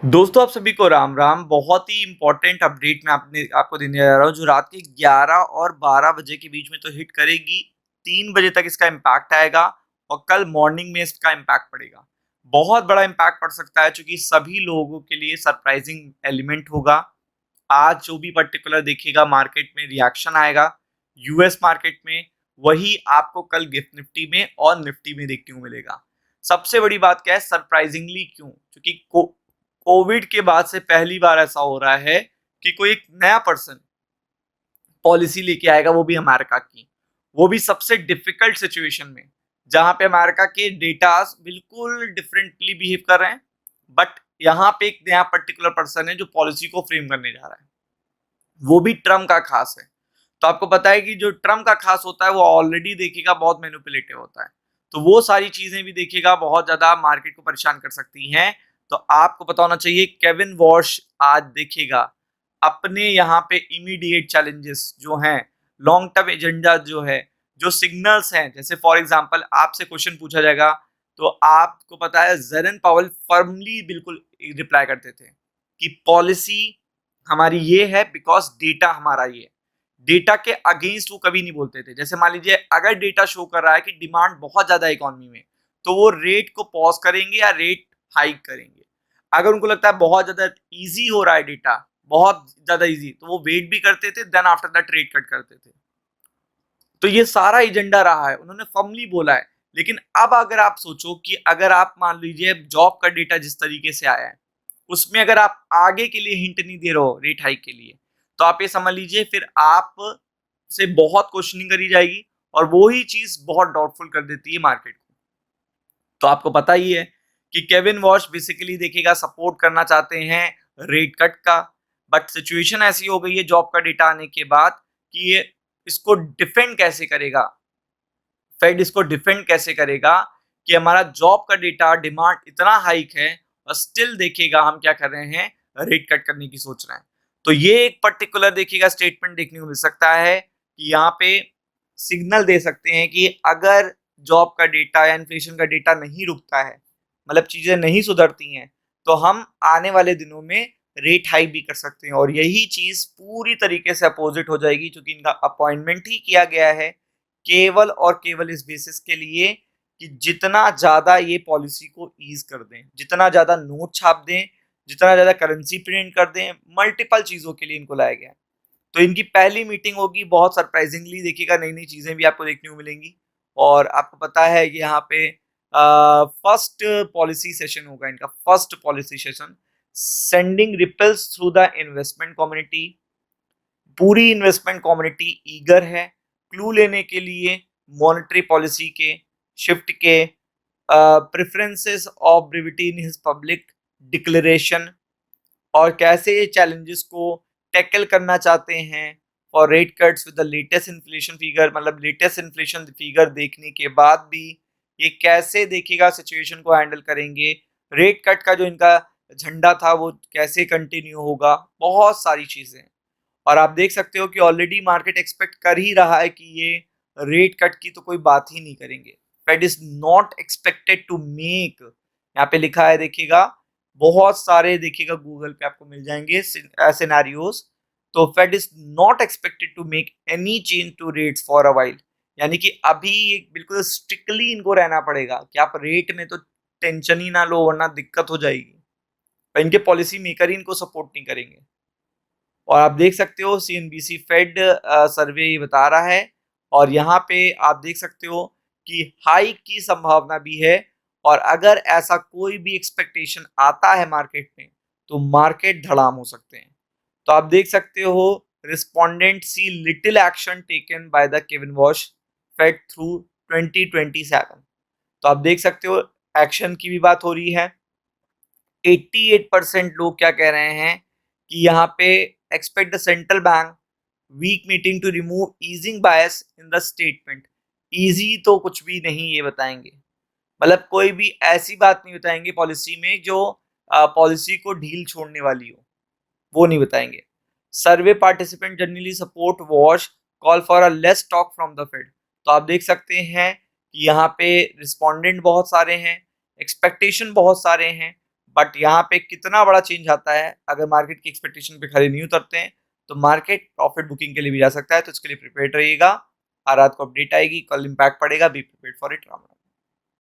दोस्तों, आप सभी को राम राम। बहुत ही इम्पोर्टेंट अपडेट मैं आपको देने जा रहा हूँ, जो रात के 11 और 12 बजे के बीच में तो हिट करेगी। 3 बजे तक इसका इम्पैक्ट आएगा और कल मॉर्निंग में इसका इम्पैक्ट पड़ेगा। बहुत बड़ा इम्पैक्ट पड़ सकता है, क्योंकि सभी लोगों के लिए सरप्राइजिंग एलिमेंट होगा। आज जो भी पर्टिकुलर देखिएगा मार्केट में रिएक्शन आएगा यूएस मार्केट में, वही आपको कल गिफ्ट निफ्टी में और निफ्टी में देखने को मिलेगा। सबसे बड़ी बात क्या है, सरप्राइजिंगली क्यों? क्योंकि कोविड के बाद से पहली बार ऐसा हो रहा है कि कोई एक नया पर्सन पॉलिसी लेके आएगा, वो भी अमेरिका की, वो भी सबसे डिफिकल्ट सिचुएशन में, जहां पे अमेरिका के डेटास बिल्कुल डिफरेंटली बिहेव कर रहे हैं। बट यहाँ पे एक नया पर्टिकुलर पर्सन है जो पॉलिसी को फ्रेम करने जा रहा है, वो भी ट्रम्प का खास है। तो आपको पता है कि जो ट्रम्प का खास होता है वो ऑलरेडी देखिएगा बहुत मैनिपुलेटिव होता है। तो वो सारी चीजें भी देखिएगा बहुत ज्यादा मार्केट को परेशान कर सकती हैं। तो आपको पता होना चाहिए, केविन वॉश आज देखिएगा अपने यहाँ पे इमीडिएट चैलेंजेस जो हैं, लॉन्ग टर्म एजेंडा जो है, जो सिग्नल्स हैं, जैसे फॉर एग्जांपल आपसे क्वेश्चन पूछा जाएगा तो आपको पता है जेरन पावेल फर्मली बिल्कुल रिप्लाई करते थे कि पॉलिसी हमारी ये है बिकॉज डेटा हमारा ये है। डेटा के अगेंस्ट वो कभी नहीं बोलते थे। जैसे मान लीजिए अगर डेटा शो कर रहा है कि डिमांड बहुत ज्यादा इकोनॉमी में, तो वो रेट को पॉज करेंगे या रेट हाइक करेंगे। अगर उनको लगता है बहुत ज्यादा इजी हो रहा है डेटा, बहुत ज्यादा इजी, तो वो वेट भी करते थे, then after that rate cut करते थे। तो ये सारा एजेंडा रहा है, उन्होंने फर्मली बोला है। लेकिन अब अगर आप सोचो कि अगर आप मान लीजिए जॉब का डेटा जिस तरीके से आया है, उसमें अगर आप आगे के लिए हिंट नहीं दे रहे हो रेट हाइक के लिए, तो आप ये समझ लीजिए फिर आप से बहुत क्वेश्चनिंग करी जाएगी और वो ही चीज बहुत डाउटफुल कर देती है मार्केट को। तो आपको पता ही है कि केविन वॉश बेसिकली देखिएगा सपोर्ट करना चाहते हैं रेट कट का। बट सिचुएशन ऐसी हो गई है जॉब का डेटा आने के बाद कि ये इसको डिफेंड कैसे करेगा, फेड इसको डिफेंड कैसे करेगा कि हमारा जॉब का डेटा डिमांड इतना हाइक है और स्टिल देखिएगा हम क्या कर रहे हैं, रेट कट करने की सोच रहे हैं। तो ये एक पर्टिकुलर देखिएगा स्टेटमेंट देखने को मिल सकता है कि यहाँ पे सिग्नल दे सकते हैं कि अगर जॉब का डेटा या इन्फ्लेशन का डेटा नहीं रुकता है, मतलब चीजें नहीं सुधरती हैं, तो हम आने वाले दिनों में रेट हाइक भी कर सकते हैं। और यही चीज पूरी तरीके से अपोजिट हो जाएगी, क्योंकि इनका अपॉइंटमेंट ही किया गया है केवल और केवल इस बेसिस के लिए कि जितना ज्यादा ये पॉलिसी को ईज कर दें, जितना ज्यादा नोट छाप दें, जितना ज्यादा करेंसी प्रिंट कर दें, मल्टीपल चीजों के लिए इनको लाया गया है। तो इनकी पहली मीटिंग होगी, बहुत सरप्राइजिंगली देखिएगा नई नई चीजें भी आपको देखने को मिलेंगी। और आपको पता है कि यहाँ पे फर्स्ट पॉलिसी सेशन होगा इनका, first policy session, sending ripples through the investment community. पूरी इन्वेस्टमेंट कम्युनिटी ईगर है क्लू लेने के लिए मॉनेटरी पॉलिसी के शिफ्ट के, preferences of brevity in his public declaration, और कैसे ये चैलेंजेस को टैकल करना चाहते हैं। और rate cuts with the latest inflation figure, मतलब लेटेस्ट इन्फ्लेशन फिगर देखने के बाद भी ये कैसे देखिएगा सिचुएशन को हैंडल करेंगे। रेट कट का जो इनका झंडा था वो कैसे कंटिन्यू होगा, बहुत सारी चीजें। और आप देख सकते हो कि ऑलरेडी मार्केट एक्सपेक्ट कर ही रहा है कि ये रेट कट की तो कोई बात ही नहीं करेंगे। Fed is not expected to make, यहाँ पे लिखा है देखिएगा, बहुत सारे देखिएगा गूगल पे आपको मिल जाएंगे सिनेरियोस। तो Fed is not expected to make any change to rates for a while, यानी कि अभी बिल्कुल स्ट्रिक्टली इनको रहना पड़ेगा कि आप रेट में तो टेंशन ही ना लो, वरना दिक्कत हो जाएगी। पर इनके पॉलिसी मेकर ही इनको सपोर्ट नहीं करेंगे। और आप देख सकते हो सीएनबीसी फेड सर्वे ये बता रहा है। और यहाँ पे आप देख सकते हो कि हाइक की संभावना भी है। और अगर ऐसा कोई भी एक्सपेक्टेशन आता है मार्केट में, तो मार्केट धड़ाम हो सकते हैं। तो आप देख सकते हो, respondent see little action taken by the Kevin Warsh Fed through 2027। तो आप देख सकते हो एक्शन की भी बात हो रही है। 88% लोग क्या कह रहे हैं कि यहाँ पे expect the central bank week meeting to remove easing bias in the statement. Easy तो कुछ भी नहीं ये बताएंगे, मतलब कोई भी ऐसी बात नहीं बताएंगे पॉलिसी में जो पॉलिसी को ढील छोड़ने वाली हो, वो नहीं बताएंगे। Survey participant generally support wash call for a less talk from the Fed. तो आप देख सकते हैं कि यहाँ पे रिस्पोंडेंट बहुत सारे हैं, एक्सपेक्टेशन बहुत सारे हैं, बट यहाँ पे कितना बड़ा चेंज आता है, अगर मार्केट की एक्सपेक्टेशन पे खड़े नहीं उतरते हैं, तो मार्केट प्रॉफिट बुकिंग के लिए भी जा सकता है, तो इसके लिए प्रिपेयर्ड रहिएगा। रात को अपडेट आएगी, कल इम्पैक्ट पड़ेगा, be prepared for it. Ram Ram.